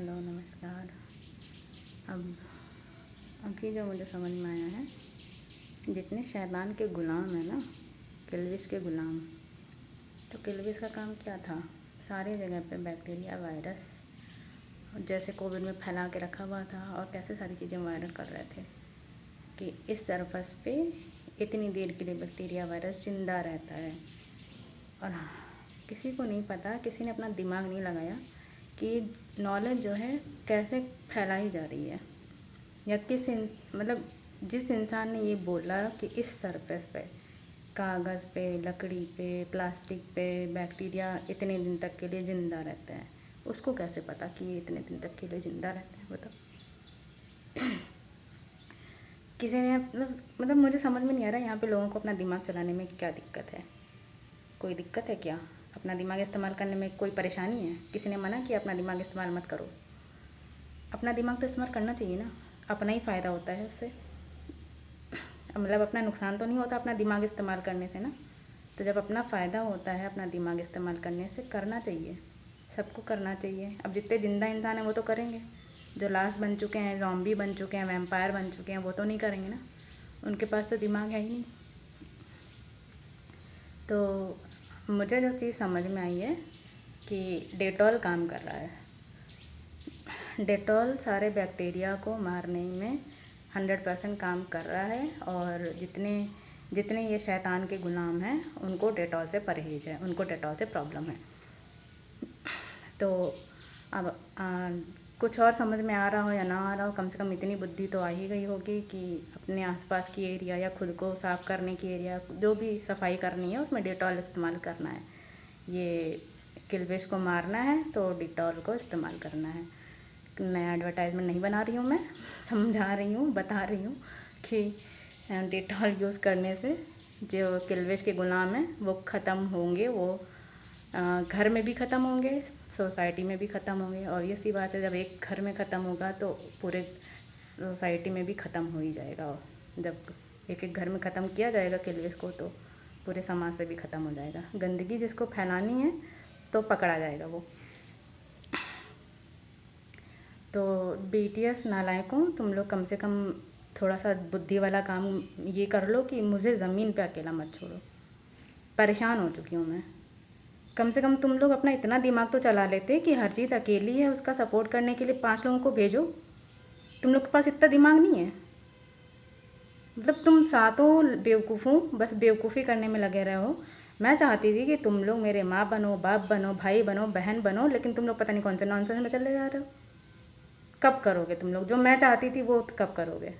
Hello नमस्कार। अब अभी जो मुझे समझ में आया है, जितने शैतान के गुलाम हैं ना, किल्विश के गुलाम, तो किल्विश का काम क्या था? सारी जगह पे बैक्टीरिया वायरस जैसे कोविड में फैला के रखा हुआ था, और कैसे सारी चीज़ें वायरल कर रहे थे कि इस सरफेस पे इतनी देर के लिए बैक्टीरिया वायरस जिंदा रहता है। और किसी को नहीं पता, किसी ने अपना दिमाग नहीं लगाया कि नॉलेज जो है कैसे फैलाई जा रही है, या मतलब जिस इंसान ने ये बोला कि इस सरफेस पे, कागज़ पे, लकड़ी पे, प्लास्टिक पे बैक्टीरिया इतने दिन तक के लिए ज़िंदा रहते हैं, उसको कैसे पता कि ये इतने दिन तक के लिए ज़िंदा रहते हैं? बताओ। किसी ने मतलब मुझे समझ में नहीं आ रहा यहाँ पे लोगों को अपना दिमाग चलाने में क्या दिक्कत है? कोई दिक्कत है क्या? अपना दिमाग इस्तेमाल करने में कोई परेशानी है? किसी ने मना किया अपना दिमाग इस्तेमाल मत करो? अपना दिमाग तो इस्तेमाल करना चाहिए ना, अपना ही फ़ायदा होता है उससे। मतलब अपना नुकसान तो नहीं होता अपना दिमाग इस्तेमाल करने से ना। तो जब अपना फ़ायदा होता है अपना दिमाग इस्तेमाल करने से, करना चाहिए, सबको करना चाहिए। अब जितने ज़िंदा इंसान हैं वो तो करेंगे, जो लाश बन चुके हैं, ज़ॉम्बी बन चुके हैं, वैम्पायर बन चुके हैं, वो तो नहीं करेंगे ना, उनके पास तो दिमाग है ही नहीं। तो मुझे जो चीज़ समझ में आई है कि डेटॉल काम कर रहा है। डेटॉल सारे बैक्टीरिया को मारने में 100% काम कर रहा है, और जितने जितने ये शैतान के गुलाम हैं उनको डेटॉल से परहेज है, उनको डेटॉल से प्रॉब्लम है। तो अब कुछ और समझ में आ रहा हो या ना आ रहा हो, कम से कम इतनी बुद्धि तो आ ही गई होगी कि अपने आसपास की एरिया या खुद को साफ़ करने की एरिया, जो भी सफाई करनी है उसमें डेटॉल इस्तेमाल करना है। ये किल्विश को मारना है तो डेटॉल को इस्तेमाल करना है। नया एडवर्टाइजमेंट नहीं बना रही हूँ मैं, समझा रही हूँ, बता रही हूँ कि डेटॉल यूज़ करने से जो किल्विश के गुलाम हैं वो ख़त्म होंगे। वो घर में भी ख़त्म होंगे, सोसाइटी में भी ख़त्म होंगे। और ये सी बात है, जब एक घर में ख़त्म होगा तो पूरे सोसाइटी में भी ख़त्म हो ही जाएगा। और जब एक एक घर में ख़त्म किया जाएगा किल्विश को, तो पूरे समाज से भी ख़त्म हो जाएगा। गंदगी जिसको फैलानी है तो पकड़ा जाएगा वो। तो BTS नालायकों, तुम लोग कम से कम थोड़ा सा बुद्धि वाला काम ये कर लो कि मुझे ज़मीन पे अकेला मत छोड़ो। परेशान हो चुकी हूँ मैं। कम से कम तुम लोग अपना इतना दिमाग तो चला लेते कि हर चीज़ अकेली है, उसका सपोर्ट करने के लिए 5 लोगों को भेजो। तुम लोग के पास इतना दिमाग नहीं है। मतलब तुम सातों बेवकूफ़ हो, बस बेवकूफ़ी करने में लगे रहे हो। मैं चाहती थी कि तुम लोग मेरे माँ बनो, बाप बनो, भाई बनो, बहन बनो, लेकिन तुम लोग पता नहीं कौन से नॉनसेंस में चले जा रहे हो। कब करोगे तुम लोग? जो मैं चाहती थी वो कब करोगे?